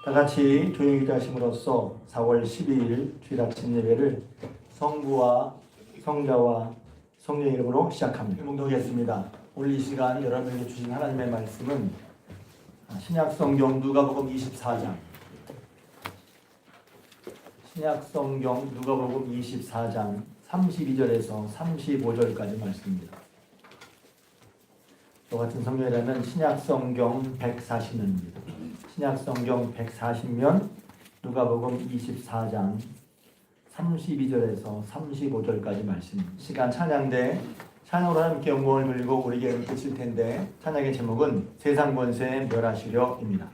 다 같이 조용히 기도하심으로써 4월 12일 주일 아침 예배를 성부와 성자와 성령의 이름으로 시작합니다. 봉독하겠습니다. 오늘 이 시간 여러분에게 주신 하나님의 말씀은 신약성경 누가복음 24장 신약성경 누가복음 24장 32절에서 35절까지 말씀입니다. 또 같은 성경이라면 신약성경 140면입니다. 신약성경 140면 누가복음 24장 32절에서 35절까지 말씀. 시간 찬양대 찬양으로 함께 영광을 돌리고 우리에게 은빛일 텐데 찬양의 제목은 세상 권세 멸하시려입니다.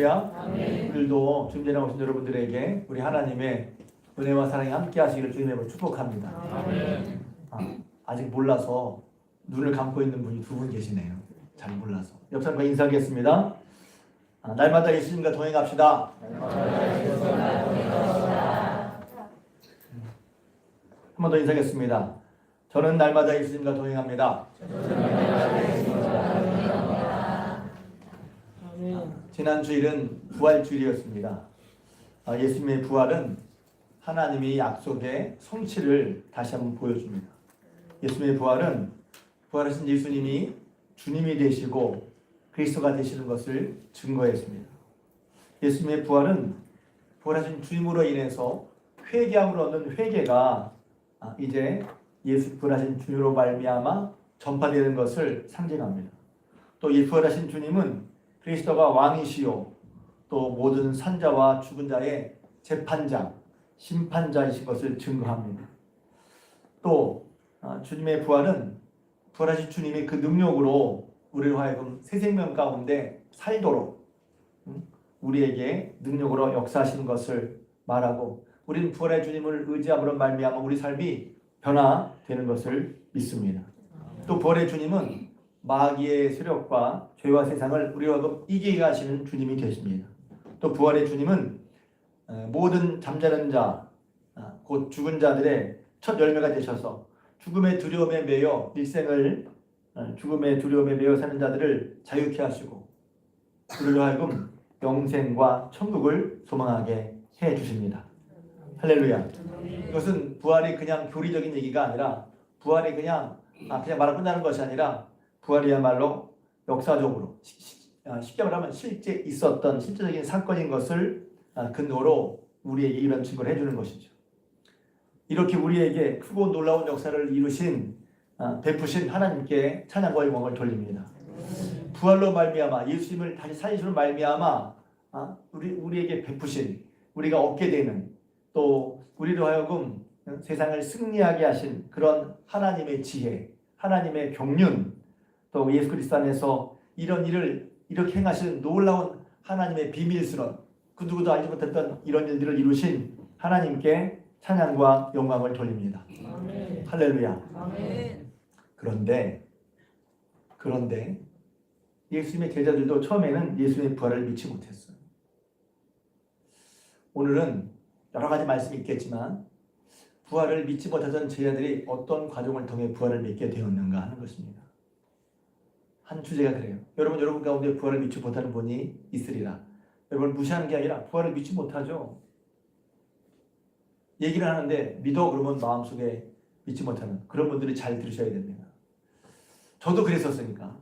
할렐루야. 우리도 준비해 오신 여러분들에게 우리 하나님의 은혜와 사랑이 함께 하시기를 주님의 이름으로 축복합니다. 아직 몰라서 눈을 감고 있는 분이 두 분 계시네요. 잘 몰라서. 옆 사람과 인사하겠습니다. 날마다 예수님과 동행합시다. 한 번 더 인사하겠습니다. 저는 날마다 예수님과 동행합니다. 지난 주일은 부활주일이었습니다. 예수님의 부활은 하나님의 약속의 성취를 다시 한번 보여줍니다. 예수님의 부활은 부활하신 예수님이 주님이 되시고 그리스도가 되시는 것을 증거했습니다. 예수님의 부활은 부활하신 주님으로 인해서 회개함으로 얻는 회개가 이제 예수 부활하신 주님으로 말미암아 전파되는 것을 상징합니다. 또 이 부활하신 주님은 그리스도가 왕이시요 또 모든 산자와 죽은 자의 재판장, 심판자이신 것을 증거합니다. 또 주님의 부활은 부활하신 주님의 그 능력으로 우리로 하여금 새 생명 가운데 살도록 우리에게 능력으로 역사하시는 것을 말하고 우리는 부활의 주님을 의지함으로 말미암아 우리 삶이 변화되는 것을 믿습니다. 또 부활의 주님은 마귀의 세력과 죄와 세상을 우리로 하여금 이기게 하시는 주님이 되십니다. 또 부활의 주님은 모든 잠자는 자, 곧 죽은 자들의 첫 열매가 되셔서 죽음의 두려움에 매여 일생을 죽음의 두려움에 매여 사는 자들을 자유케 하시고 우리로 하여금 영생과 천국을 소망하게 해 주십니다. 할렐루야. 이것은 부활이 그냥 교리적인 얘기가 아니라 부활이 그냥 말하고 끝나는 것이 아니라 부활이야말로 역사적으로 쉽게 말하면 실제 있었던 실제적인 사건인 것을 근거로 우리에게 이런 증거를 해주는 것이죠. 이렇게 우리에게 크고 놀라운 역사를 이루신 베푸신 하나님께 찬양과 영광을 돌립니다. 부활로 말미암아 예수님을 다시 살리심으로 말미암아 우리에게 베푸신 우리가 얻게 되는 또 우리로 하여금 세상을 승리하게 하신 그런 하나님의 지혜, 하나님의 경륜, 또 예수 그리스도 안에서 이런 일을 이렇게 행하시는 놀라운 하나님의 비밀스러운 그 누구도 알지 못했던 이런 일들을 이루신 하나님께 찬양과 영광을 돌립니다. 아멘. 할렐루야. 아멘. 그런데 예수님의 제자들도 처음에는 예수님의 부활을 믿지 못했어요. 오늘은 여러 가지 말씀이 있겠지만 부활을 믿지 못하던 제자들이 어떤 과정을 통해 부활을 믿게 되었는가 하는 것입니다. 한 주제가 그래요. 여러분 가운데 부활을 믿지 못하는 분이 있으리라. 여러분 무시하는 게 아니라 부활을 믿지 못하죠. 얘기를 하는데 믿어 그러면 마음속에 믿지 못하는 그런 분들이 잘 들으셔야 됩니다. 저도 그랬었으니까.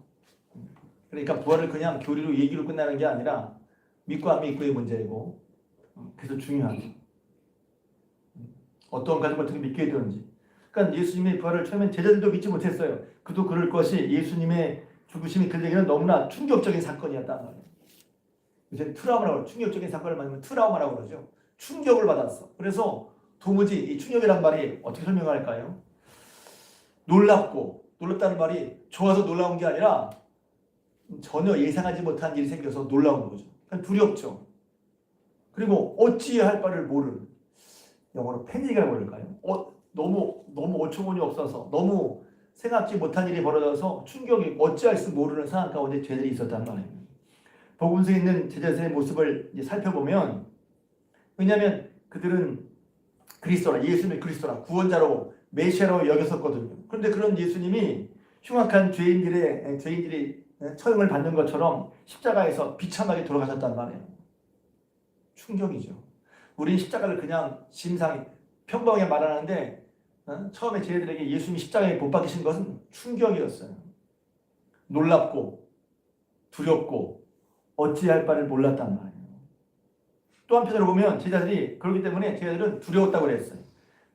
그러니까 부활을 그냥 교리로 얘기로 끝나는 게 아니라 믿고 안 믿고의 문제이고 그래서 중요하죠. 어떤 과정을 통해 믿게 되는지. 그러니까 예수님의 부활을 처음엔 제자들도 믿지 못했어요. 그도 그럴 것이 예수님의 죽으심이 그들에게는 너무나 충격적인 사건이었단 말이에요. 요새 트라우마라고 충격적인 사건을 말하면 트라우마라고 그러죠. 충격을 받았어. 그래서 도무지 이 충격이란 말이 어떻게 설명할까요? 놀랍다는 말이 좋아서 놀라운 게 아니라 전혀 예상하지 못한 일이 생겨서 놀라운 거죠. 두렵죠. 그리고 어찌할 바를 모르는 영어로 패닉이라고 그럴까요? 너무 어처구니 없어서 너무 생각지 못한 일이 벌어져서 충격이 어찌할 수 모르는 상황 가운데 제자들이 있었단 말이에요. 복음서에 있는 제자들의 모습을 살펴보면 왜냐하면 그들은 그리스도라 예수님의 그리스도라 구원자로 메시아로 여겼었거든요. 그런데 그런 예수님이 흉악한 죄인들이 처형을 받는 것처럼 십자가에서 비참하게 돌아가셨단 말이에요. 충격이죠. 우린 십자가를 그냥 심상히 평범하게 말하는데 처음에 제자들에게 예수님이 십자가에 못 박히신 것은 충격이었어요. 놀랍고 두렵고 어찌할 바를 몰랐단 말이에요. 또 한편으로 보면 제자들이 그렇기 때문에 제자들은 두려웠다고 그랬어요.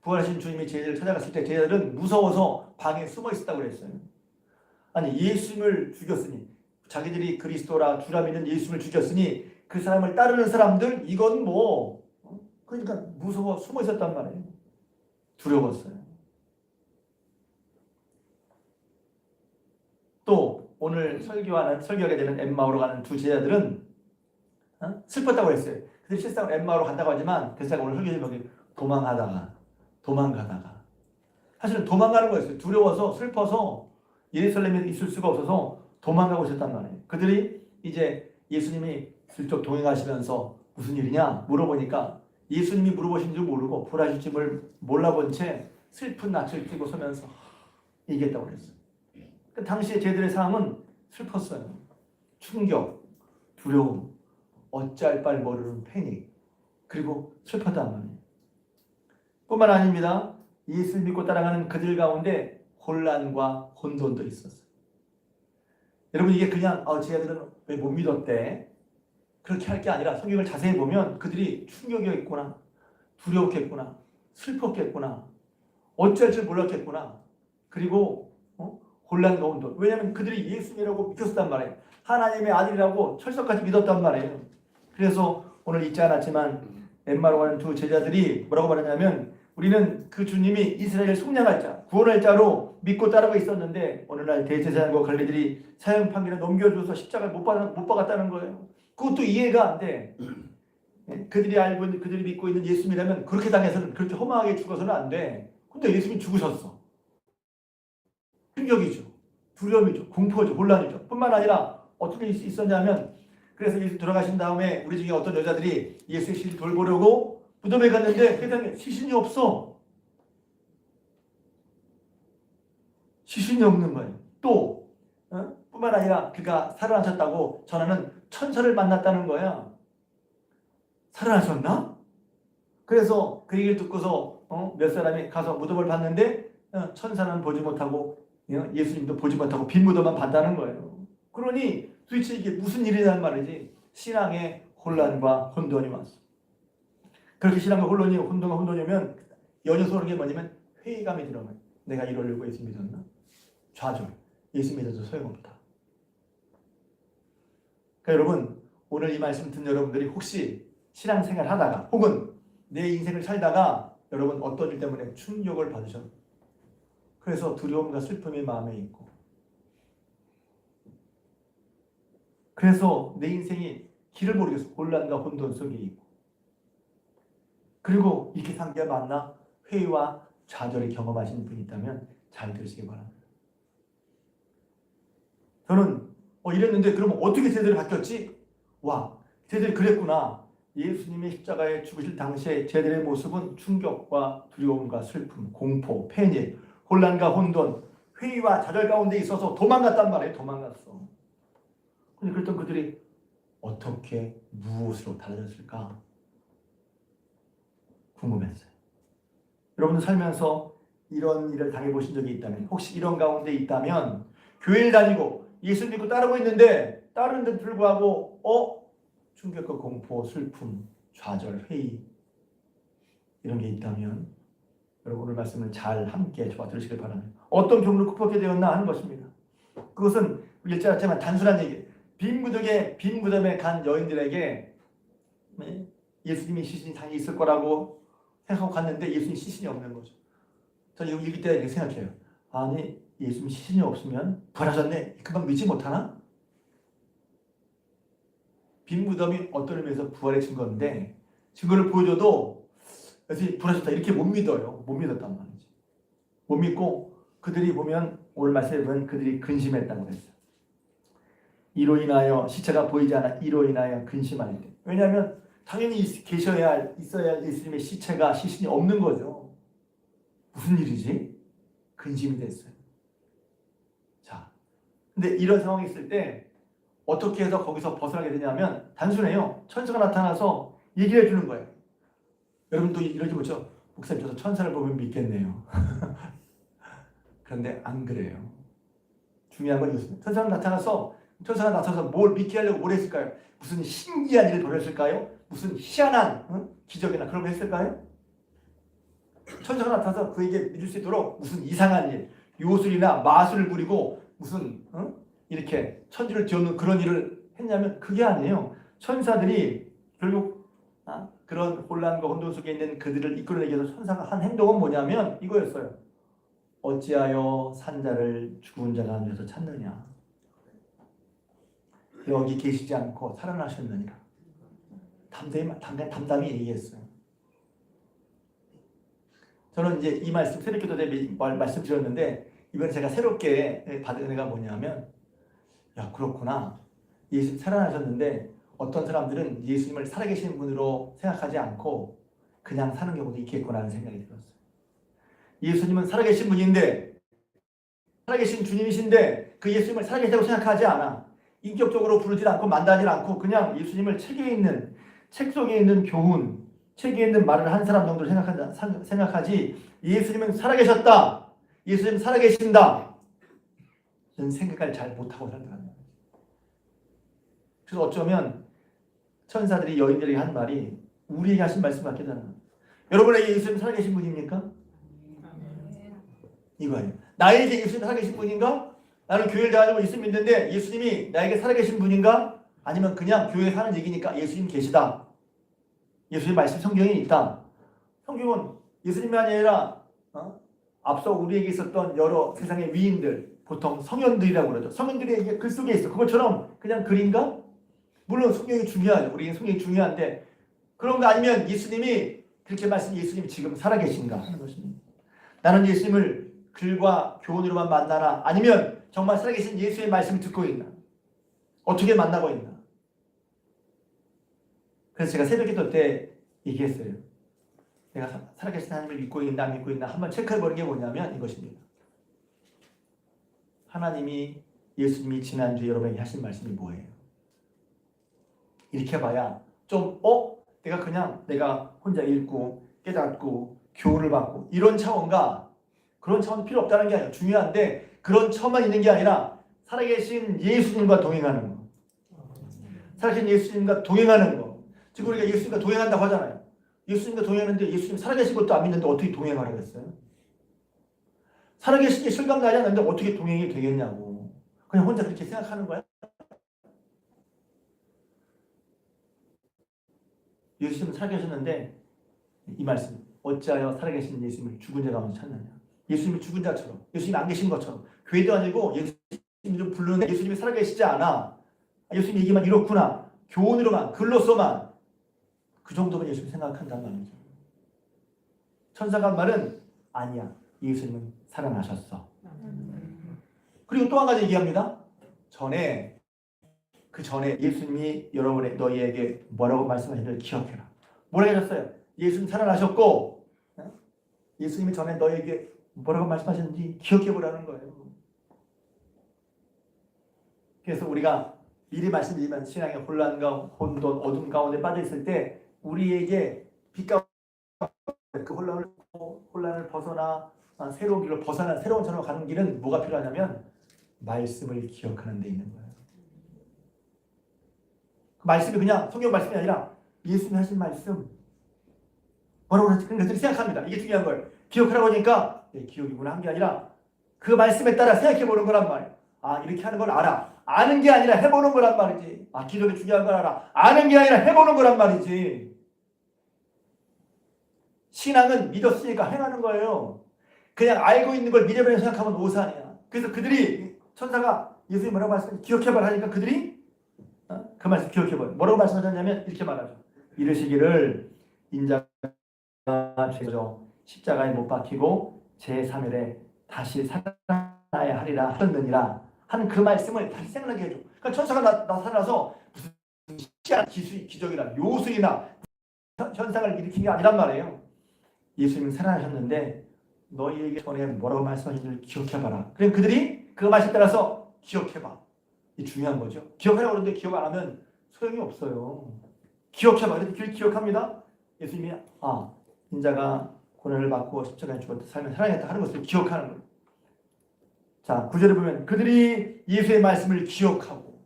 부활하신 주님이 제자들을 찾아갔을 때 제자들은 무서워서 방에 숨어 있었다고 그랬어요. 아니 예수님을 죽였으니 자기들이 그리스도라 주라 믿는 예수님을 죽였으니 그 사람을 따르는 사람들 이건 그러니까 무서워 숨어 있었단 말이에요. 두려웠어요. 또 오늘 설교하게 되는 엠마오로 가는 두 제자들은 슬펐다고 했어요. 그들이 실상 엠마오로 간다고 하지만 그 사람 오늘 설교 제목이 도망가다가 사실은 도망가는 거였어요. 두려워서 슬퍼서 예루살렘에 있을 수가 없어서 도망가고 있었단 말이에요. 그들이 이제 예수님이 슬쩍 동행하시면서 무슨 일이냐 물어보니까 예수님이 물어보신 줄 모르고 부활하실 줄 몰라본 채 슬픈 낯을 띠고 서면서 얘기했다고 그랬어요. 그 당시에 제들의 상황은 슬펐어요. 충격, 두려움, 어찌할 바를 모르는 패닉, 그리고 슬펐단 말이에요. 뿐만 아닙니다. 예수를 믿고 따라가는 그들 가운데 혼란과 혼돈도 있었어요. 여러분 이게 그냥 쟤들은 왜 못 믿었대? 그렇게 할 게 아니라 성경을 자세히 보면 그들이 충격이었구나, 두려웠겠구나, 슬펐겠구나, 어찌할 줄 몰랐겠구나. 그리고 혼란과 혼돈. 왜냐하면 그들이 예수님이라고 믿었단 말이에요. 하나님의 아들이라고 철석같이 믿었단 말이에요. 그래서 오늘 잊지 않았지만 엠마로 가는 두 제자들이 뭐라고 말하냐면 우리는 그 주님이 이스라엘 속량할 자, 구원할 자로 믿고 따르고 있었는데 어느 날 대제사장과 관리들이 사형 판결을 넘겨줘서 십자가를 못 박았다는 거예요. 그것도 이해가 안 돼. 그들이 믿고 있는 예수님이라면 그렇게 당해서는 그렇게 허망하게 죽어서는 안 돼. 근데 예수님이 죽으셨어. 충격이죠. 두려움이죠. 공포죠. 혼란이죠. 뿐만 아니라 어떻게 있었냐면 그래서 예수 돌아가신 다음에 우리 중에 어떤 여자들이 예수의 시신을 돌보려고 무덤에 갔는데 세상에 시신이 없어. 시신이 없는 거예요. 또 뿐만 아니라 그가 살아나셨다고 전하는 천사를 만났다는 거야. 살아나셨나? 그래서 그 얘기를 듣고서 몇 사람이 가서 무덤을 봤는데 천사는 보지 못하고 예수님도 보지 못하고 빈 무덤만 봤다는 거예요. 그러니 도대체 이게 무슨 일이냐는 말이지. 신앙의 혼란과 혼돈이 왔어. 그렇게 신앙과 혼돈이 오면 연이어서 오는 게 뭐냐면 회의감이 들어가요. 내가 이러려고 예수 믿었나? 좌절. 예수 믿어도 소용없다. 그러니까 여러분 오늘 이 말씀 듣는 여러분들이 혹시 신앙생활 하다가 혹은 내 인생을 살다가 여러분 어떤 일 때문에 충격을 받으셨나요? 그래서 두려움과 슬픔이 마음에 있고 그래서 내 인생이 길을 모르겠어. 혼란과 혼돈 속에 있고 그리고 이렇게 산 게 맞나? 회의와 좌절을 경험하시는 분이 있다면 잘 들으시기 바랍니다. 저는 이랬는데 그러면 어떻게 제대로 바뀌었지? 와, 제대로 그랬구나. 예수님이 십자가에 죽으실 당시에 제들의 모습은 충격과 두려움과 슬픔, 공포, 패닉, 혼란과 혼돈, 회의와 좌절 가운데 있어서 도망갔단 말이에요. 도망갔어. 근데 그랬던 그들이 어떻게 무엇으로 달라졌을까? 궁금했어요. 여러분들 살면서 이런 일을 당해보신 적이 있다면 혹시 이런 가운데 있다면 교회를 다니고 예수 믿고 따르고 있는데 따르는데 불구하고 충격과 공포, 슬픔, 좌절, 회의 이런 게 있다면 여러분 오늘 말씀을 잘 함께 저와 들으시길 바랍니다. 어떤 경우를 극복하게 되었나 하는 것입니다. 그것은 읽지 않았지만 단순한 얘기. 빈 무덤에 간 여인들에게 예수님이 시신이 당연히 있을 거라고 생각하고 갔는데 예수님 시신이 없는 거죠. 저는 이거 읽을 때 이렇게 생각해요. 아니 예수님 시신이 없으면 부활하셨네. 금방 믿지 못하나? 빈 무덤이 어떤 의미에서 부활의 증거인데 증거를 보여줘도 예수님이 부활하셨다 이렇게 못 믿어요. 못 믿었단 말이지. 못 믿고 그들이 보면 오늘 말씀에 보면 그들이 근심했다고 했어요. 이로 인하여 시체가 보이지 않아 이로 인하여 근심하는 데. 왜냐하면 당연히 있어야 할 예수님의 시신이 없는 거죠. 무슨 일이지? 근심이 됐어요. 자, 근데 이런 상황이 있을 때 어떻게 해서 거기서 벗어나게 되냐면 단순해요. 천사가 나타나서 얘기를 해주는 거예요. 여러분도 이러지 못죠? 목사님 저도 천사를 보면 믿겠네요. 그런데 안 그래요. 중요한 건 이것입니다. 천사가 나타나서 뭘 믿게 하려고 뭘 했을까요? 무슨 신기한 일을 벌였을까요? 무슨 희한한 기적이나 그런 거 했을까요? 천사가 나타나서 그에게 믿을 수 있도록 무슨 이상한 일, 요술이나 마술을 부리고 무슨 이렇게 천지를 뒤엎는 그런 일을 했냐면 그게 아니에요. 천사들이 결국 그런 혼란과 혼돈 속에 있는 그들을 이끌어내기 위해서 천사가 한 행동은 뭐냐면 이거였어요. 어찌하여 산자를 죽은 자 가운데서 찾느냐. 여기 계시지 않고 살아나셨느니라. 담담히 얘기했어요. 저는 이제 이 말씀 새벽기도 때 말씀드렸는데 이번에 제가 새롭게 받은 은혜가 뭐냐면 야 그렇구나. 예수님 살아나셨는데 어떤 사람들은 예수님을 살아계신 분으로 생각하지 않고 그냥 사는 경우도 있겠구나 하는 생각이 들었어요. 예수님은 살아계신 분인데 살아계신 주님이신데 그 예수님을 살아계시다고 생각하지 않아. 인격적으로 부르지 않고 만나지 않고 그냥 예수님을 책 속에 있는 교훈, 책에 있는 말을 한 사람 정도로 생각하지 예수님은 살아계셨다. 예수님 살아계신다. 이런 생각을 잘 못하고 살더라고요. 그래서 어쩌면 천사들이 여인들에게 한 말이 우리에게 하신 말씀 같기도 하나. 여러분에게 예수님 살아계신 분입니까? 이거예요. 나에게 예수님 살아계신 분인가? 나는 교회를 다니고 예수 믿는데 예수님이 나에게 살아계신 분인가? 아니면 그냥 교회에 사는 얘기니까 예수님 계시다. 예수님 말씀 성경에 있다. 성경은 예수님이 아니라 앞서 우리에게 있었던 여러 세상의 위인들, 보통 성현들이라고 그러죠. 성현들이 글 속에 있어. 그것처럼 그냥 글인가? 물론 성경이 중요하죠. 우리에게 성경이 중요한데 그런 거 아니면 예수님이 그렇게 예수님이 지금 살아계신가 하는 것입니다. 나는 예수님을 글과 교훈으로만 만나나 아니면 정말 살아계신 예수의 말씀을 듣고 있나? 어떻게 만나고 있나? 그래서 제가 새벽기도 때 얘기했어요. 내가 살아계신 하나님을 믿고 있나 안 믿고 있나 한번 체크해보는 게 뭐냐면 이것입니다. 하나님이 예수님이 지난주에 여러분에게 하신 말씀이 뭐예요? 이렇게 봐야 좀 내가 혼자 읽고 깨닫고 교훈을 받고 이런 차원과 그런 차원도 필요 없다는 게 아니라 중요한데 그런 차원만 있는 게 아니라 살아계신 예수님과 동행하는 거. 살아계신 예수님과 동행하는 거. 지금 우리가 예수님과 동행한다고 하잖아요. 예수님과 동행하는데 예수님 살아계신 것도 안 믿는데 어떻게 동행하라고 했어요? 살아계신 게 실감나지 않는데 어떻게 동행이 되겠냐고. 그냥 혼자 그렇게 생각하는 거야? 예수님은 살아계셨는데 이 말씀 어찌하여 살아계신 예수님을 죽은 자 가운데 찾느냐. 예수님이 죽은 자처럼 예수님이 안 계신 것처럼 교회도 아니고 예수님이 좀 부르는 예수님이 살아계시지 않아. 예수님 얘기만 이렇구나. 교훈으로만 글로서만 그 정도면 예수님 생각한단 말이죠. 천사가 한 말은 아니야. 예수님은 살아나셨어. 그리고 또 한 가지 얘기합니다. 그 전에 예수님이 너희에게 뭐라고 말씀하셨는지 기억해라. 뭐라고 하셨어요? 예수님 살아나셨고 예수님이 전에 너희에게 뭐라고 말씀하셨는지 기억해보라는 거예요. 그래서 우리가 미리 말씀드리면 신앙의 혼란과 혼돈, 어둠 가운데 빠져있을 때 우리에게 빛 가운데 그 혼란을 벗어나 새로운 길로 벗어나 새로운 전으로 가는 길은 뭐가 필요하냐면 말씀을 기억하는 데 있는 거예요. 그 말씀이 그냥 성경 말씀이 아니라 예수님이 하신 말씀 뭐라고 그랬지? 그러니까 생각합니다. 이게 중요한 거예요. 기억하라고 하니까 기억이구나 한 게 아니라 그 말씀에 따라 생각해보는 거란 말이에요. 이렇게 하는 걸 알아. 아는 게 아니라 해보는 거란 말이지. 기적이 중요한 걸 알아. 아는 게 아니라 해보는 거란 말이지. 신앙은 믿었으니까 행하는 거예요. 그냥 알고 있는 걸 믿어버리는 생각하면 오산이야. 그래서 그들이 천사가 예수님이 뭐라고 말씀하셨는지 기억해봐라 하니까 그들이 그 말씀 기억해봐요. 뭐라고 말씀하셨냐면 이렇게 말하죠. 이르시기를 인자가 죄죠. 십자가에 못 박히고 제3일에 다시 살아나야 하리라 하셨느니라 하는 그 말씀을 다시 생각나게 해줘. 그러니까 천사가 나타나서 무슨 기적이나 요술이나 현상을 일으킨 게 아니란 말이에요. 예수님은 살아나셨는데 너희에게 전에 뭐라고 말씀하셨는지 기억해봐라. 그럼 그들이 그 말씀 따라서 기억해봐. 이 중요한 거죠. 기억하려고 그러는데 기억 안 하면 소용이 없어요. 기억해봐. 그래도 기억합니다. 예수님이 인자가 고난을 받고 십자가에 죽었다 살면 살아났다 하는 것을 기억하는 거예요. 자, 9절에 보면 그들이 예수의 말씀을 기억하고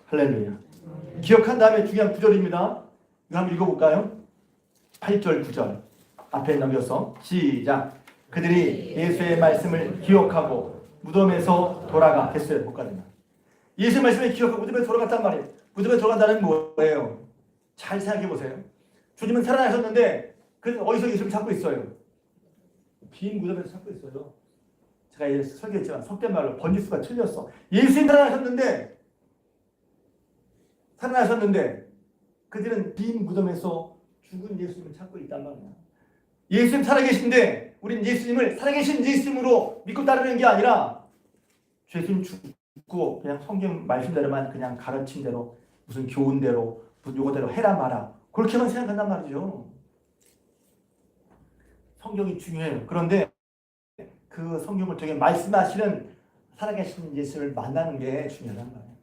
할렐루야. 기억한 다음에 중요한 9절입니다. 이거 한번 읽어볼까요? 8절 9절 앞에 넘겨서 시작. 그들이 예수의 말씀을 기억하고 무덤에서 돌아가 됐어요. 못 가잖아. 예수의 말씀을 기억하고 무덤에 돌아갔단 말이에요. 무덤에 돌아간다는 뭐예요? 잘 생각해 보세요. 주님은 살아나셨는데 그는 어디서 예수를 찾고 있어요? 빈 무덤에서 찾고 있어요. 제가 이제 설교했지만 속된 말로 번지수가 틀렸어. 예수님 살아나셨는데 그들은 빈 무덤에서 죽은 예수님을 찾고 있단 말이야. 예수님 살아계신데 우린 예수님을 살아계신 예수님으로 믿고 따르는 게 아니라 예수님 죽고 그냥 성경 말씀대로만 그냥 가르친 대로 무슨 교훈대로 무슨 요거대로 해라 마라 그렇게만 생각한단 말이죠. 성경이 중요해요. 그런데 그 성경을 통해 말씀하시는 살아계신 예수를 만나는 게 중요하단 말이에요.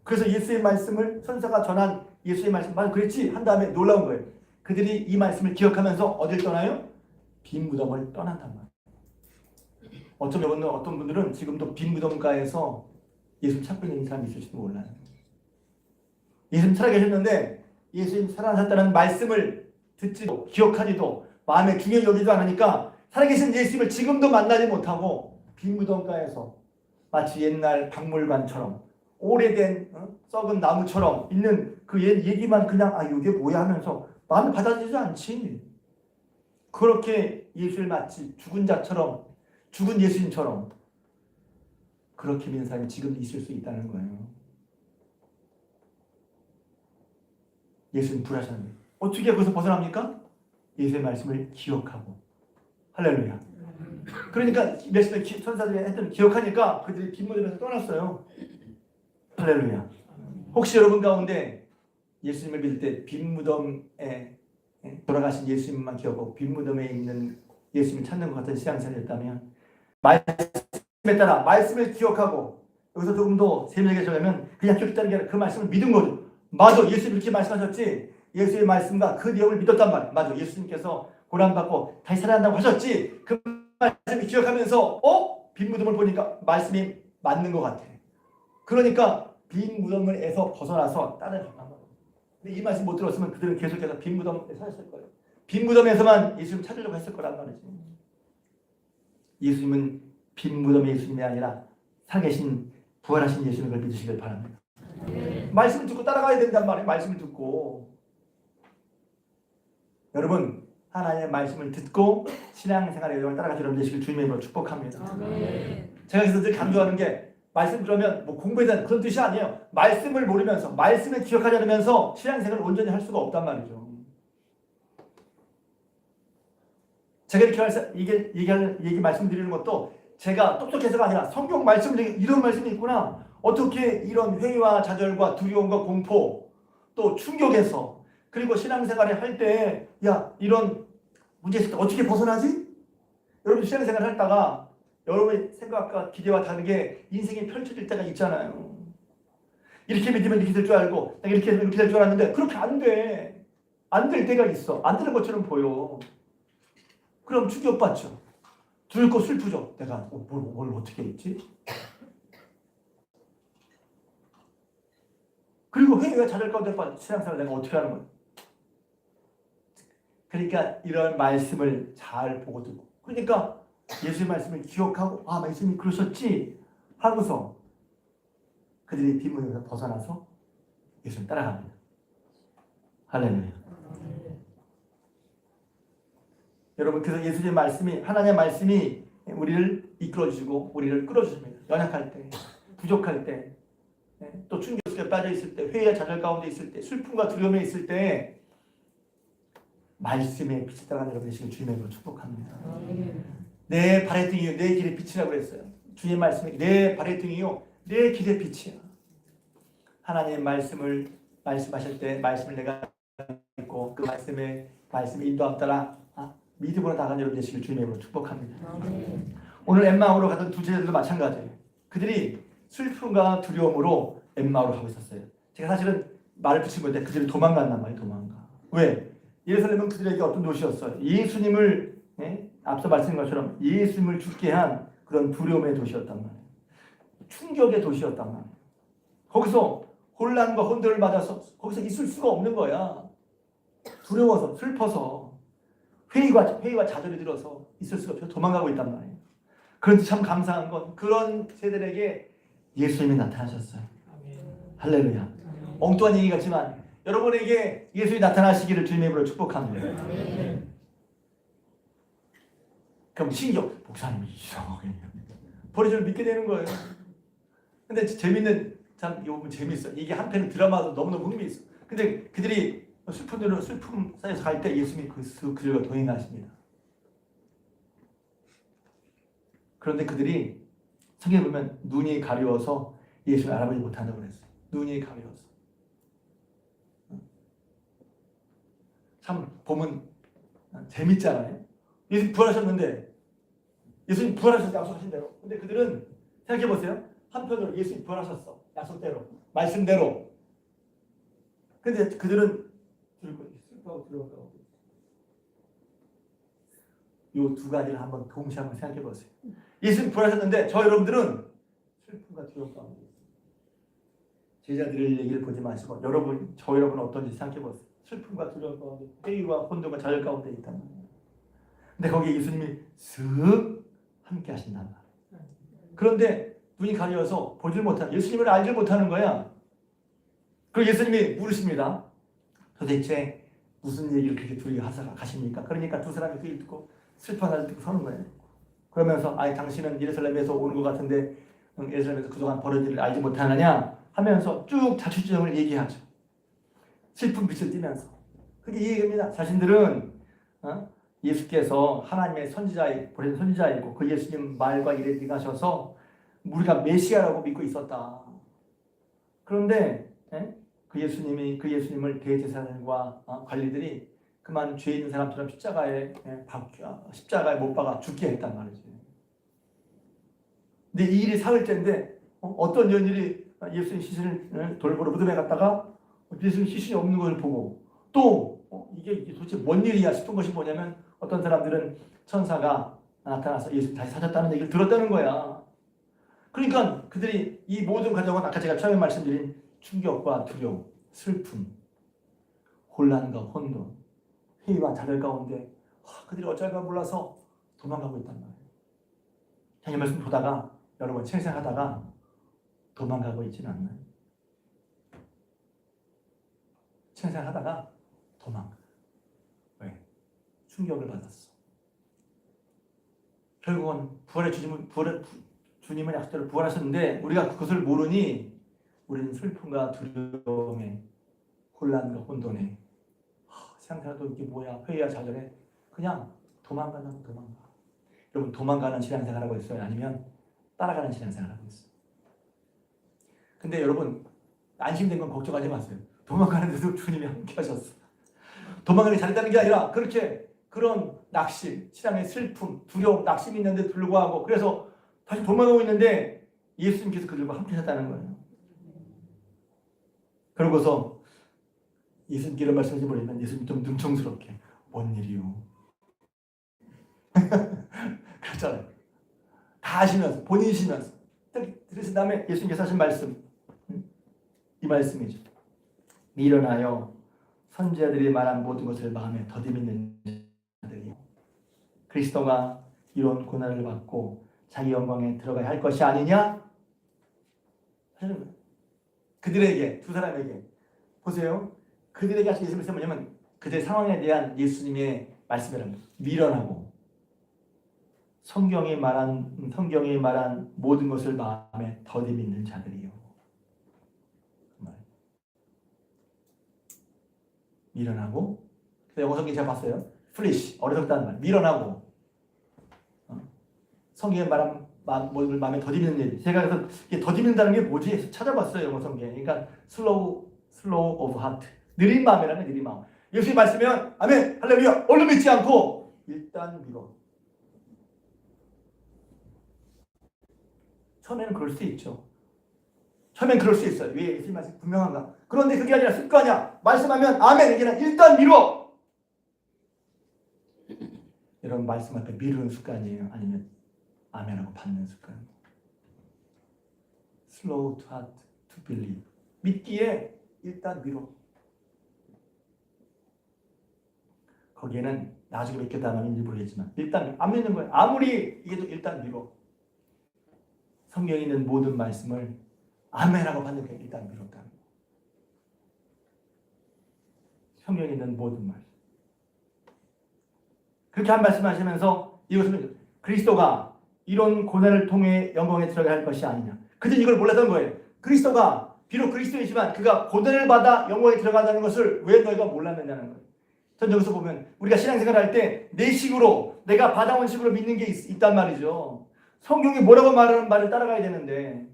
그래서 예수의 말씀을 선사가 전한 예수의 말씀 맞아 그랬지 한 다음에 놀라운 거예요. 그들이 이 말씀을 기억하면서 어딜 떠나요? 빈 무덤을 떠난단 말이에요. 어떤 분들은 지금도 빈 무덤가에서 예수님 찾고 있는 사람이 있을지도 몰라요. 예수님 살아계셨는데 예수님 살아나셨다는 말씀을 듣지도 기억하지도 마음에 중요히 여기지도 않으니까 살아계신 예수님을 지금도 만나지 못하고 빈 무덤가에서 마치 옛날 박물관처럼 오래된 썩은 나무처럼 있는 그 옛 얘기만 그냥 이게 뭐야 하면서 마음에 받아들이지 않지. 그렇게 예수를 마치 죽은 자처럼 죽은 예수님처럼 그렇게 믿는 사람이 지금도 있을 수 있다는 거예요. 예수님 불하셨는데 어떻게 거기서 벗어납니까? 예수의 말씀을 기억하고 할렐루야. 그러니까 몇십 천사들이 했던 기억하니까 그들이 빈 무덤에서 떠났어요. 할렐루야. 혹시 여러분 가운데 예수님을 믿을 때 빈 무덤에 돌아가신 예수님만 기억하고 빈 무덤에 있는 예수님을 찾는 것 같은 신앙생활이었다면 말씀에 따라 말씀을 기억하고 여기서 조금 더 세밀하게 전하면 그냥 기억했다는 게 아니라 그 말씀을 믿은 거죠. 맞아, 예수님 이렇게 말씀하셨지. 예수의 말씀과 그 내용을 믿었단 말이에요. 맞아, 예수님께서 고난받고 다시 살아난다고 하셨지. 그 말씀을 기억하면서 빈 무덤을 보니까 말씀이 맞는 것 같아. 그러니까 빈 무덤에서 벗어나서 따라간단 말이에요. 근데 이 말씀 못 들었으면 그들은 계속해서 빈 무덤에 서 있을 거예요. 빈 무덤에서만 예수님 찾으려고 했을 거란 말이지. 예수님은 빈 무덤의 예수님이 아니라 살아계신 부활하신 예수님을 믿으시길 바랍니다. 말씀을 듣고 따라가야 된단 말이에요. 말씀을 듣고 여러분 하나님의 말씀을 듣고 신앙생활의 여정을 따라가서 여러분 되시길 주님의 이름으로 축복합니다. 제가 그래서 늘 강조하는 게 말씀 들으면 뭐 공부에 대한 그런 뜻이 아니에요. 말씀을 모르면서 말씀을 기억하지 않으면서 신앙생활을 온전히 할 수가 없단 말이죠. 제가 이렇게 얘기 말씀드리는 것도 제가 똑똑해서가 아니라 성경 말씀을 이런 말씀이 있구나. 어떻게 이런 회의와 좌절과 두려움과 공포 또 충격에서 그리고 신앙생활을 할 때 이런 문제 있을 때 어떻게 벗어나지? 여러분 신앙생활을 하다가 여러분의 생각과 기대와 다르게 인생이 펼쳐질 때가 있잖아요. 이렇게 믿으면 이렇게 될 줄 알고 이렇게 되면 이렇게 될 줄 알았는데 그렇게 안 돼. 안 될 때가 있어. 안 되는 것처럼 보여. 그럼 충격받죠. 두렵고 슬프죠. 내가 뭘 어떻게 했지? 그리고 회의와 좌절 가운데 빠진 신앙생활을 내가 어떻게 하는 거야? 그러니까 이런 말씀을 잘 보고 듣고 그러니까 예수의 말씀을 기억하고 예수님이 그러셨지 하고서 그들이 빈무덤에서 벗어나서 예수님 따라갑니다. 할렐루야. 여러분 그래서 예수의 말씀이 하나님의 말씀이 우리를 이끌어주시고 우리를 끌어주십니다. 연약할 때, 부족할 때, 또 충격 속에 빠져 있을 때, 회의와 좌절 가운데 있을 때, 슬픔과 두려움에 있을 때 말씀의 빛이 따라가는 여러분 되시길 주님의 이름으로 축복합니다. 내 발의 등이요 내 길의 빛이라고 그랬어요. 주님의 말씀이 내 발의 등이요 내 길의 빛이야. 하나님의 말씀을 말씀하실 때 말씀을 내가 읽고 그 말씀의 인도함 따라 믿음으로 나가는 여러분 되시길 주님의 이름으로 축복합니다. 오늘 엠마오로 가던 두 제자들도 마찬가지예요. 그들이 슬픔과 두려움으로 엠마오로 가고 있었어요. 제가 사실은 말을 붙인 건데 그들이 도망간단 말이에요. 도망가. 왜? 예루살렘은 그들에게 어떤 도시였어요. 예수님을 앞서 말씀드린 것처럼 예수님을 죽게 한 그런 두려움의 도시였단 말이에요. 충격의 도시였단 말이에요. 거기서 혼란과 혼돈을 맞아서 거기서 있을 수가 없는 거야. 두려워서 슬퍼서 회의와 좌절이 들어서 있을 수가 없어서 도망가고 있단 말이에요. 그런데 참 감사한 건 그런 세대에게 예수님이 나타나셨어요. 할렐루야. 엉뚱한 얘기 같지만 여러분에게 예수님이 나타나시기를 주님의 이름으로 축복합니다. 그럼 신경 목사님이 이상하게 버리지를 믿게 되는 거예요. 근데 재밌는 참 이거 재밌어. 이게 한편은 드라마도 너무너무 흥미있어. 근데 그들이 슬픔 사이에서 갈 때 예수님이 그들과 동행하십니다. 그런데 그들이 성경에 보면 눈이 가려워서 예수를 알아보지 못한다고 그랬어요. 눈이 가려워서. 참 보면 재밌잖아요. 예수님 부활하셨는데, 예수님 부활하셨는데 약속하신 대로. 근데 그들은 생각해 보세요. 한편으로 예수님 부활하셨어. 약속대로. 말씀대로. 근데 그들은 슬퍼하고 두려워하고. 이 두 가지를 한번 동시에 한번 생각해 보세요. 예수님 부활하셨는데 저 여러분들은 슬픔과 두려움 가운데 있어요. 제자들의 얘기를 보지 마시고 저 여러분 어떤지 생각해 보세요. 슬픔과 두려움 가운데 회의와 혼돈과 좌절 가운데 있단 말이에요. 근데 거기에 예수님이 슥 함께 하신단 말이에요. 그런데 눈이 가려워서 보질 못하는, 예수님을 알지 못하는 거야. 그리고 예수님이 물으십니다. 도대체 무슨 얘기를 그렇게 둘이 하십니까? 그러니까 두 사람이 그 일 듣고 슬퍼하는 듣고 서는 거예요. 그러면서 당신은 예루살렘에서 오는 것 같은데 예루살렘에서 그동안 벌어진 일을 알지 못하느냐 하면서 쭉 자초지종을 얘기하죠. 슬픈 빛을 띠면서. 그게 이 얘기입니다. 자신들은 예수께서 하나님의 보내신 선지자이고 그 예수님 말과 일에 능하셔서 우리가 메시아라고 믿고 있었다. 그런데 그 예수님을 대제사장과 관리들이 그만 죄 있는 사람처럼 십자가에 못 박아 죽게 했단 말이지. 근데 이 일이 사흘째인데 어떤 연일이 예수님 시신을 돌보러 무덤에 갔다가 예수님 시신이 없는 것을 보고 또 이게 도대체 뭔 일이야 싶은 것이 뭐냐면 어떤 사람들은 천사가 나타나서 예수 다시 사셨다는 얘기를 들었다는 거야. 그러니까 그들이 이 모든 과정은 아까 제가 처음에 말씀드린 충격과 두려움, 슬픔, 혼란과 혼돈, 회의와 좌절 가운데 그들이 어쩔까 몰라서 도망가고 있단 말이에요. 이 말씀 보다가 여러분 생생하다가 도망가고 있지는 않나요? 생생하다가 도망가. 왜? 충격을 받았어. 결국은 주님은 약속대로 부활하셨는데 우리가 그것을 모르니 우리는 슬픔과 두려움에 혼란과 혼돈에 생각해도 이게 뭐야 회의와 좌절에 그냥 도망가. 여러분 도망가는 신앙생활하고 있어요? 아니면 따라가는 신앙생활하고 있어요? 근데 여러분 안심된 건 걱정하지 마세요. 도망가는데도 주님이 함께 하셨어. 도망가기 잘했다는 게 아니라 그런 낙심, 신앙의 슬픔, 두려움, 낙심이 있는데 불구하고 그래서 다시 도망가고 있는데 예수님께서 그들과 함께 하셨다는 거예요. 그러고서 예수님께 이런 말씀하지 모르지만 예수님 좀 능청스럽게 뭔 일이요? 그렇잖아요. 다 아시면서 본인이시면서 들으신 다음에 예수님께서 하신 말씀 이 말씀이죠. 일어나여 선지자들이 말한 모든 것을 마음에 더디 믿는 자들이 그리스도가 이런 고난을 받고 자기 영광에 들어가야 할 것이 아니냐 하시는 거예요. 그들에게 두 사람에게 보세요. 그들에게 하신 예수님의 뭐냐면 그들의 상황에 대한 예수님의 말씀이랍니다. 미련하고 성경이 말한 모든 것을 마음에 더디 믿는 자들이요. 미련하고 영어 성경 제가 봤어요. foolish 어리석다는 말. 미련하고 성경에 말한 모든 마음에 더디 믿는 일. 제가 그래서 이게 더디 믿는다는 게 뭐지? 찾아봤어요. 영어 성경. 그러니까 slow of heart. 느린 마음이라는 느린 마음. 예수님 말씀이면 아멘 할렐루야 얼른 믿지 않고 일단 믿어. 처음에는 그럴 수 있죠. 처음엔 그럴 수 있어요. 왜 예수님 말씀 분명한가? 그런데 그게 아니라 습관이야. 말씀하면 아멘 이게 아니라 일단 미뤄. 여러분 말씀 앞에 미루는 습관이에요? 아니면 아멘하고 받는 습관? Slow to heart to believe. 믿기에 일단 미뤄. 거기에는 나중에 믿겠다 안 믿는지 모르겠지만 일단 안 믿는 거예요. 아무리 이게 도 일단 미뤄. 성경에 있는 모든 말씀을 아멘하고 받는 게 일단 미뤘다는 거예요. 성경에 있는 모든 말씀. 그렇게 한 말씀하시면서 이것은 그리스도가 이런 고난을 통해 영광에 들어가야 할 것이 아니냐. 그들이 이걸 몰랐던 거예요. 그리스도가 비록 그리스도이지만 그가 고난을 받아 영광에 들어간다는 것을 왜 너희가 몰랐느냐는 거예요. 전 여기서 보면 우리가 신앙생활 할 때 내 식으로 내가 받아온 식으로 믿는 게 있단 말이죠. 성경이 뭐라고 말하는 말을 따라가야 되는데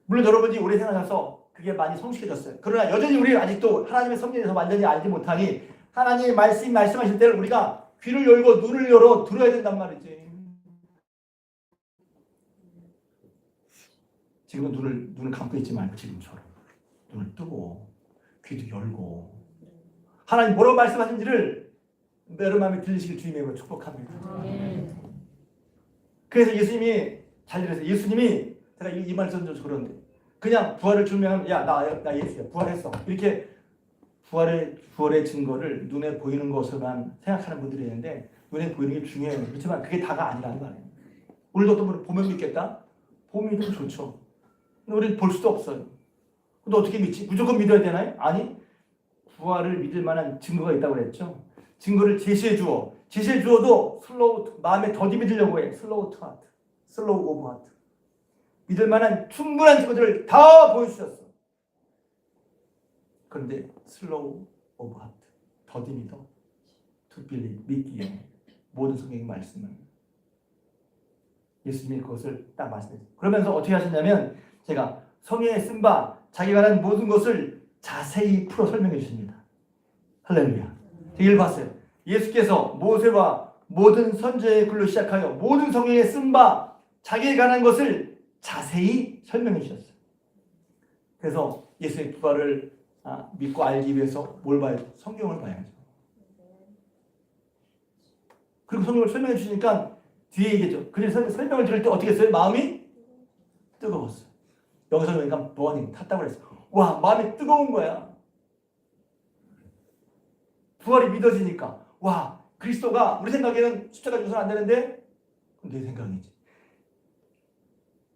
물론 여러분이 오래 생활하셔서 그게 많이 성숙해졌어요. 그러나 여전히 우리는 아직도 하나님의 섭리에 대해서 완전히 알지 못하니 하나님의 말씀하실 때를 우리가 귀를 열고 눈을 열어 들어야 된단 말이지. 지금은 눈을 감고 있지 말고 지금처럼 눈을 뜨고 귀도 열고 하나님 뭐라고 말씀하신지를 여러분 마음에 들리시길 주님의 축복합니다. 그래서 예수님이 잘 들으세요. 예수님이 제가 이 말씀 좀 그런데 그냥 부활을 증명하면 나 예수야 부활했어 이렇게 부활의 증거를 눈에 보이는 것으로만 생각하는 분들이 있는데 눈에 보이는 게 중요해요. 그렇지만 그게 다가 아니라는 말이에요. 오늘도 어떤 분은 보면 믿겠다? 보면 믿으면 좋죠. 근데 우리는 볼 수도 없어요. 근데 어떻게 믿지? 무조건 믿어야 되나요? 아니 부활을 믿을 만한 증거가 있다고 그랬죠. 증거를 제시해 주어도 슬로우 마음에 더디 믿으려고 해. 슬로우 투 하트, 슬로우 오브 하트. 믿을 만한 충분한 증거들을 다 보여주셨어. 그런데 슬로우 오브 하트, 더디 믿어, 투 빌리 믿기에 모든 성경의 말씀을 예수님이 그것을 딱 말씀했어요. 그러면서 어떻게 하셨냐면 제가 성경에 쓴 바 자기가 한 모든 것을 자세히 풀어 설명해 주십니다. 할렐루야. 이걸 봤어요. 예수께서 모세와 모든 선지자의 글로 시작하여 모든 성경에 쓴 바 자기에 관한 것을 자세히 설명해 주셨어요. 그래서 예수의 부활을 믿고 알기 위해서 뭘 봐야죠? 성경을 봐야죠. 그리고 성경을 설명해 주시니까 뒤에 얘기했죠. 그래서 설명을 들을 때 어떻게 했어요? 마음이 뜨거웠어요. 여기서 그러니까 버닝 탔다고 그랬어요. 와, 마음이 뜨거운 거야. 부활이 믿어지니까 와, 그리스도가 우리 생각에는 숫자가 줘서는 안 되는데 내 생각이지.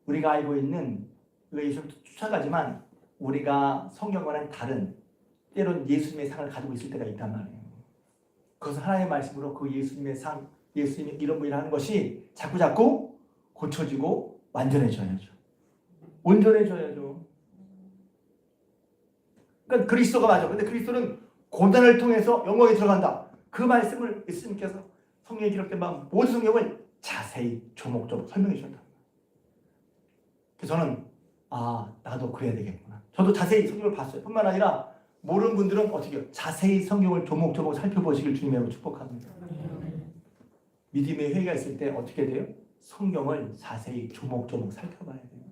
우리가 알고 있는 우리가 예수님부터 쫓아가지만 우리가 성경과는 다른 때론 예수님의 상을 가지고 있을 때가 있단 말이에요. 그것은 하나님의 말씀으로 그 예수님의 상, 예수님의 이런 분이라 하는 것이 자꾸 고쳐지고 완전해져야죠. 온전해져야죠. 그러니까 그리스도가 맞아. 근데 그리스도는 고난을 통해서 영광에 들어간다. 그 말씀을 예수님께서 성경에 기록된 바 모든 성경을 자세히 조목조목 설명해 주셨다. 그래서 저는 나도 그래야 되겠구나. 저도 자세히 성경을 봤어요. 뿐만 아니라 모르는 분들은 어떻게 해요? 자세히 성경을 조목조목 살펴보시길 주님으로 축복합니다. 믿음의 회개가 있을 때 어떻게 돼요? 성경을 자세히 조목조목 살펴봐야 돼요.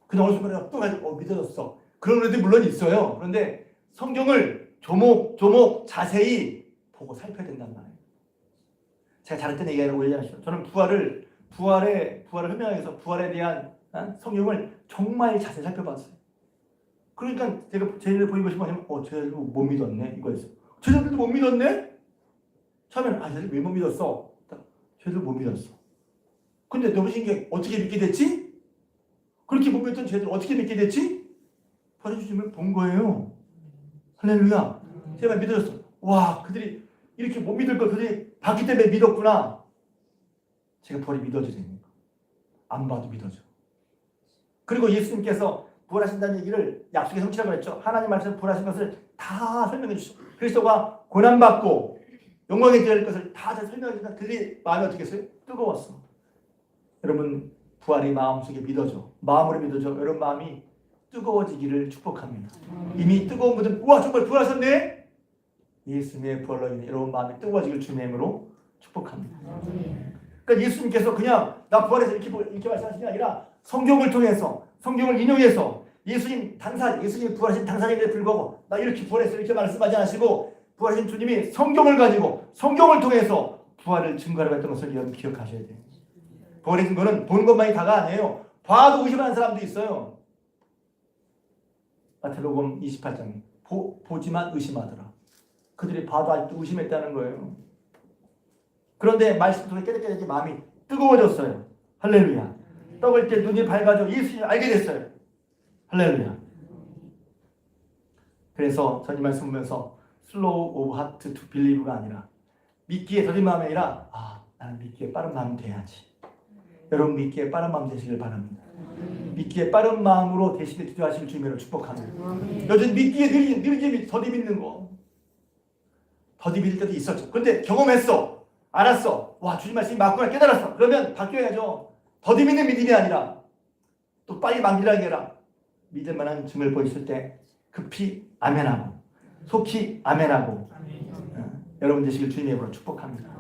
그냥 어느 순간에 또 가지고 믿어졌어. 그런 애들이 물론 있어요. 그런데 성경을 조목조목 자세히 보고 살펴야 된단 말이에요. 제가 잘했던 얘기가 올려주시죠. 저는 부활을 설명하기 위해서 부활에 대한 성경을 정말 자세히 살펴봤어요. 그러니까 제가 제일 보이고 싶은 건 쟤들도 못 믿었네 이거였어요. 쟤들도 못 믿었네? 처음에는 쟤들 왜 못 믿었어? 쟤들 못 믿었어. 근데 너무 신기해. 어떻게 믿게 됐지? 그렇게 못 믿었던 쟤들 어떻게 믿게 됐지? 버려주심을 본 거예요. 할렐루야. 제발 믿어졌어. 와, 그들이 이렇게 못 믿을 걸 그들이 봤기 때문에 믿었구나. 제가 부활이 믿어지니까. 안 봐도 믿어져. 그리고 예수님께서 부활하신다는 얘기를 약속의 성취라고 했죠. 하나님 말씀 부활하신 것을 다 설명해 주시죠. 그리스도가 고난받고 영광에 들어갈 것을 다 설명해 주니까 그들이 마음이 어떻게 했어요? 뜨거웠어. 여러분 부활이 마음속에 믿어져. 마음으로 믿어져. 여러분 마음이 뜨거워지기를 축복합니다. 이미 뜨거운 분들은 우와 정말 부활하셨네. 예수님의 부활로 인해 여러분 마음이 뜨거워지기를 주님의 이름으로 축복합니다. 그러니까 예수님께서 그냥 나 부활해서 이렇게 말씀하시는 게 아니라 성경을 통해서 성경을 인용해서 예수님 부활하신 당사자임에도 불구하고 나 이렇게 부활했어 이렇게 말씀하지 않으시고 부활하신 주님이 성경을 가지고 성경을 통해서 부활을 증거하라고 했던 것을 여러분 기억하셔야 돼요. 부활의 증거는 보는 것만이 다가 아니에요. 봐도 의심하는 사람도 있어요. 마태복음 28장에 보지만 의심하더라. 그들이 봐도 아직도 의심했다는 거예요. 그런데 말씀 통해 깨닫게 마음이 뜨거워졌어요. 할렐루야. 떡을 때 눈이 밝아져 예수님을 알게 됐어요. 할렐루야. 그래서 전 이 말씀 보면서 slow of heart to believe가 아니라 믿기에 더딘 마음이 아니라 나는 믿기에 빠른 마음이 돼야지. 여러분 믿기에 빠른 마음 되시길 바랍니다. 믿기에 빠른 마음으로 대신에 기도하실 주님을 축복합니다. 여전히 믿기에 느리게 더디 믿는 거. 더디 믿을 때도 있었죠. 그런데 경험했어. 알았어. 와, 주님 말씀이 맞구나 깨달았어. 그러면 바뀌어야죠. 더디 믿는 믿음이 아니라 또 빨리 만기라게 해라. 믿을 만한 증을 보였을 때 급히 아멘하고 속히 아멘하고 여러분 되시길 주님의 이름으로 축복합니다.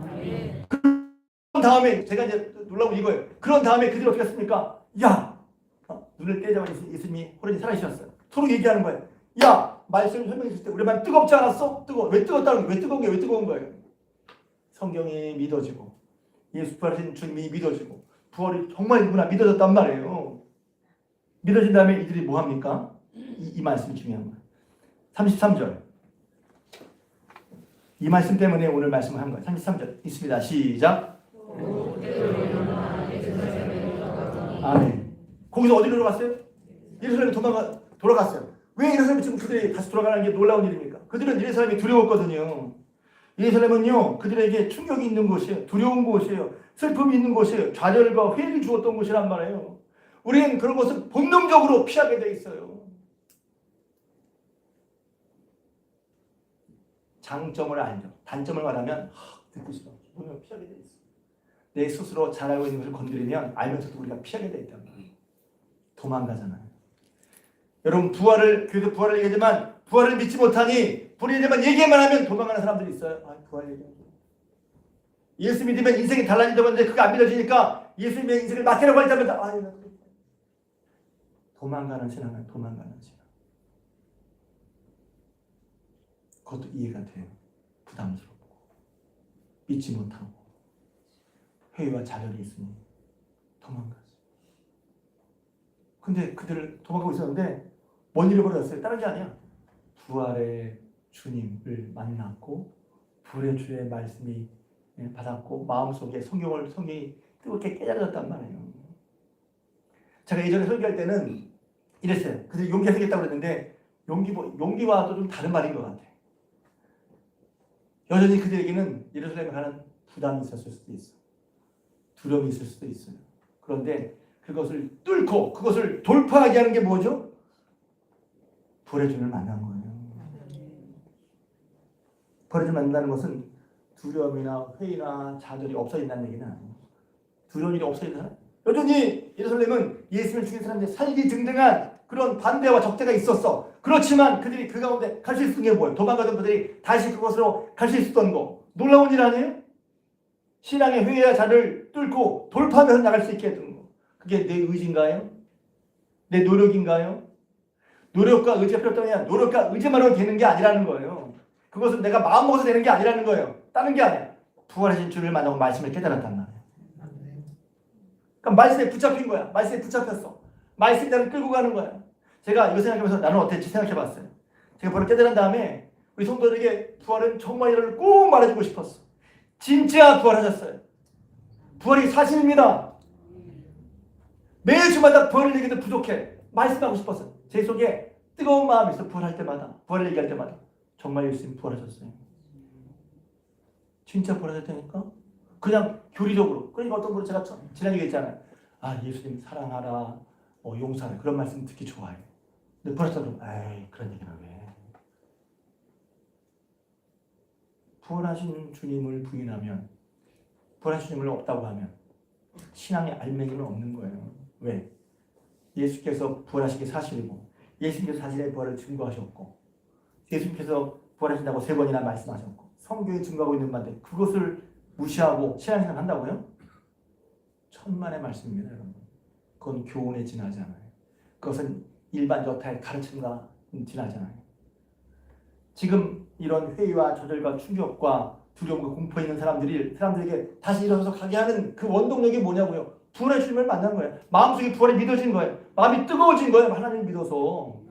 그런 다음에 제가 이제 놀라운 건 이거예요. 그런 다음에 그들이 어떻게 했습니까? 야! 눈을 떼자마자 예수님이 호련히 살아계셨어요. 서로 얘기하는 거예요. 야! 말씀을 설명했을 때 우리 말 뜨겁지 않았어? 뜨거워. 왜 뜨겁다는 거예요? 왜 뜨거운 거예요? 왜 뜨거운 거예요? 성경이 믿어지고 예수 부활하신 주님이 믿어지고 부활이 정말 이구나 믿어졌단 말이에요. 믿어진 다음에 이들이 뭐 합니까? 이 말씀이 중요한 거예요. 33절. 이 말씀 때문에 오늘 말씀을 한 거예요. 33절 있습니다. 시작. 아멘. 거기서 어디로 갔어요? 예루살렘에 돌아갔어요. 왜 예루살렘에 지금 그들이 다시 돌아가는 게 놀라운 일입니까? 그들은 예루살렘이 두려웠거든요. 예루살렘은요 그들에게 충격이 있는 곳이에요. 두려운 곳이에요. 슬픔이 있는 곳이에요. 좌절과 회의를 주었던 곳이란 말이에요. 우리는 그런 것을 본능적으로 피하게 돼 있어요. 장점을 알죠. 단점을 말하면 듣고 싶어. 본능을 피하게 돼 있어. 내 스스로 잘 알고 있는 것을 건드리면 알면서도 우리가 피하게 돼 있단 말이에요. 도망가잖아요. 여러분 교회도 부활을 얘기하지만 부활을 믿지 못하니 부활을 얘기만 하면 도망가는 사람들이 있어요. 부활 얘기하죠. 예수 믿으면 인생이 달라진다고 하는데 그게 안 믿어지니까 예수님의 인생을 맡기라고 할 때마다 도망가는 신앙은 도망가는 신앙. 그것도 이해가 돼요. 부담스럽고 믿지 못하고 회의와 자결이 있으니 도망가죠. 근데 그들을 도망가고 있었는데 뭔 일이 벌어졌어요? 다른 게 아니야. 부활의 주님을 만났고 부활의 주의 말씀이 받았고 마음속에 성경이 뜨겁게 깨달아졌단 말이에요. 제가 예전에 설교할 때는 이랬어요. 그들이 용기가 생겼다고 그랬는데 용기와도 좀 다른 말인 것 같아요. 여전히 그들에게는 예루살렘에 가는 부담이 있었을 수도 있어. 두려움이 있을 수도 있어요. 그런데 그것을 뚫고 그것을 돌파하게 하는 게 뭐죠? 부활의 주님을 만난 거예요. 부활의 주님을 만난다는 것은 두려움이나 회의나 좌절이 없어진다는 얘기는 아니에요. 두려운 일이 없어지는 사람. 여전히 예루살렘은 예수님을 죽인 사람들이 살기 등등한 그런 반대와 적대가 있었어. 그렇지만 그들이 그 가운데 갈 수 있었던 게 뭐예요? 도망가던 그들이 다시 그곳으로 갈 수 있었던 거. 놀라운 일 아니에요? 신앙의 회의와 자를 뚫고 돌파하면서 나갈 수 있게 했던 거. 그게 내 의지인가요? 내 노력인가요? 노력과 의지가 필요 없다면 노력과 의지만으로 되는 게 아니라는 거예요. 그것은 내가 마음 먹어서 되는 게 아니라는 거예요. 다른 게 아니야. 부활하신 주를 만나고 말씀을 깨달았단 말이에요. 그러니까 말씀에 붙잡힌 거야. 말씀에 붙잡혔어. 말씀이 나를 끌고 가는 거야. 제가 이거 생각하면서 나는 어땠지 생각해봤어요. 제가 부활을 깨달은 다음에 우리 성도들에게 부활은 정말 이를 꼭 말해주고 싶었어. 진짜 부활하셨어요. 부활이 사실입니다. 매일 주마다 부활을 얘기해도 부족해. 말씀하고 싶었어요. 제 속에 뜨거운 마음이 있어. 부활할 때마다 부활을 얘기할 때마다 정말 예수님 부활하셨어요. 진짜 부활하셨다니까? 그냥 교리적으로. 그러니까 어떤 분은 제가 지난주에 했잖아요. 예수님 사랑하라, 용서하라 그런 말씀 듣기 좋아해요. 근데 부활하셨다고 에이 그런 얘기는 왜? 부활하신 주님을 부인하면 부활하신 주님을 없다고 하면 신앙의 알맹이는 없는 거예요. 왜? 예수께서 부활하신 게 사실이고 예수님께서 자신의 부활을 증거하셨고 예수님께서 부활하신다고 3번이나 말씀하셨고 성경이 증거하고 있는 바인데 그것을 무시하고 신앙생활 한다고요? 천만의 말씀입니다, 여러분. 그건 교훈에 지나지 않아요. 그것은 일반 여타의 가르침과 지나지 않아요. 지금 이런 회의와 좌절과 충격과 두려움과 공포에 있는 사람들에게 다시 일어서서 가게 하는 그 원동력이 뭐냐고요? 부활의 주님을 만난 거예요. 마음속에 부활이 믿어진 거예요. 마음이 뜨거워진 거예요. 하나님을 믿어서.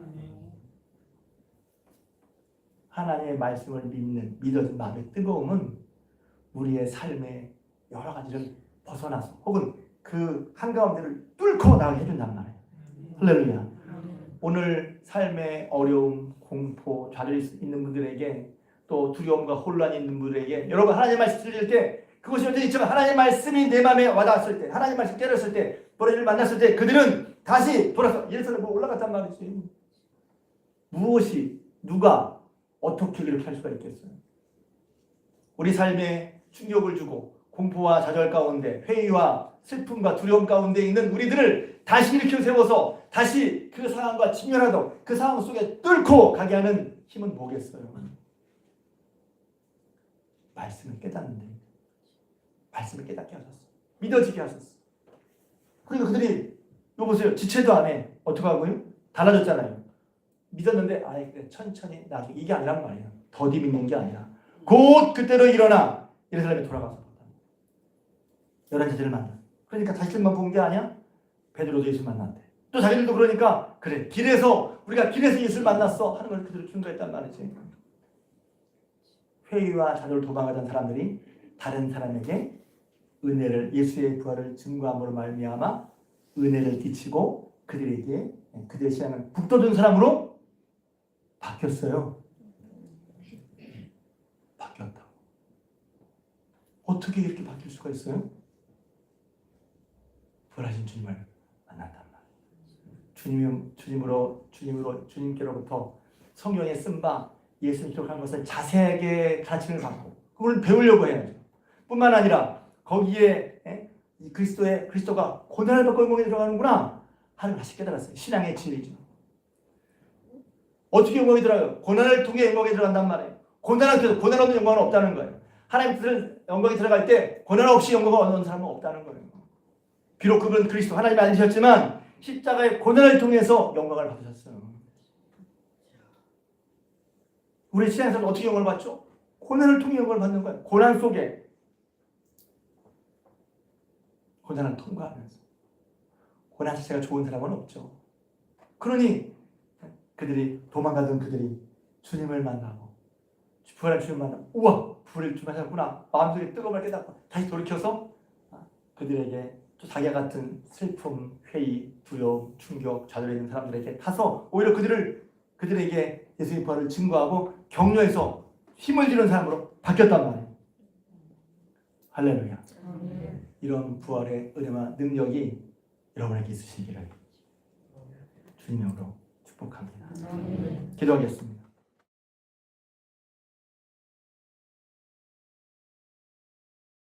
하나님의 말씀을 믿어진 마음의 뜨거움은 우리의 삶의 여러 가지를 벗어나서 혹은 그 한가운데를 뚫고 나가게 해준단 말이에요. 할렐루야. 오늘 삶의 어려움, 공포, 좌절이 있는 분들에게 또 두려움과 혼란이 있는 분들에게 여러분 하나님의 말씀 들릴 때 그것이 여전히 있지만 하나님의 말씀이 내 마음에 와닿았을 때 하나님의 말씀 깨달았을 때 부활을 만났을 때 그들은 다시 돌아서 예루살렘으로 올라갔단 말이지. 무엇이 누가 어떻게 그렇게 할 수가 있겠어요? 우리 삶에 충격을 주고 공포와 좌절 가운데 회의와 슬픔과 두려움 가운데 있는 우리들을 다시 일으켜 세워서 다시 그 상황과 직면하도록 그 상황 속에 뚫고 가게 하는 힘은 뭐겠어요? 말씀을 깨닫는데 말씀을 깨닫게 하셨어. 믿어지게 하셨어. 그러니까 그들이 이거 보세요. 지체도 안 해. 어떻게 하고요? 달라졌잖아요. 믿었는데 아예 그래, 천천히 나중에 이게 아니란 말이야. 더디 믿는 게 아니라 곧 그때로 일어나 예루살렘에 돌아가서 11제자를 만나. 그러니까 자신만 본 게 아니야. 베드로도 예수 만났대. 또 자기들도 그러니까 그래 길에서 우리가 길에서 예수를 만났어 하는 걸 그대로 증거했단 말이지. 회의와 좌절을 도망하던 사람들이 다른 사람에게 은혜를 예수의 부활을 증거함으로 말미암아 은혜를 끼치고 그들에게 그들의 신앙을 북돋은 사람으로 바뀌었어요. 바뀌었다. 어떻게 이렇게 바뀔 수가 있어요? 부활하신 주님을 만났단 말이에요. 주님께로부터 성경에 쓴 바 예수님 기록한 것을 자세하게 가르침을 받고 그걸 배우려고 해야죠. 뿐만 아니라 거기에 그리스도가 고난을 받고 영광에 들어가는구나 하는 다시 깨달았어요. 신앙의 진리죠. 어떻게 영광에 들어가요? 고난을 통해 영광에 들어간단 말이에요. 고난 없는 영광은 없다는 거예요. 하나님 영광에 들어갈 때 고난 없이 영광을 얻는 사람은 없다는 거예요. 비록 그분 그리스도 하나님이 아니셨지만 십자가의 고난을 통해서 영광을 받으셨어요. 우리 신앙에서는 어떻게 영광을 받죠? 고난을 통해 영광을 받는 거예요. 고난 속에 고난을 통과하면서. 고난 자체가 좋은 사람은 없죠. 그러니 도망가던 그들이 주님을 만나고 부활한 주님을 만나고 우와 부활을 주님하셨구나 마음속에 뜨거움을 깨닫고 다시 돌이켜서 그들에게 또 자기와 같은 슬픔, 회의, 두려움, 충격, 좌절해 있는 사람들에게 가서 오히려 그들에게 예수의 부활을 증거하고 격려해서 힘을 주는 사람으로 바뀌었단 말이에요. 할렐루야. 이런 부활의 은혜와 능력이 여러분에게 있으시기를 주님으로 축복합니다. 기도하겠습니다.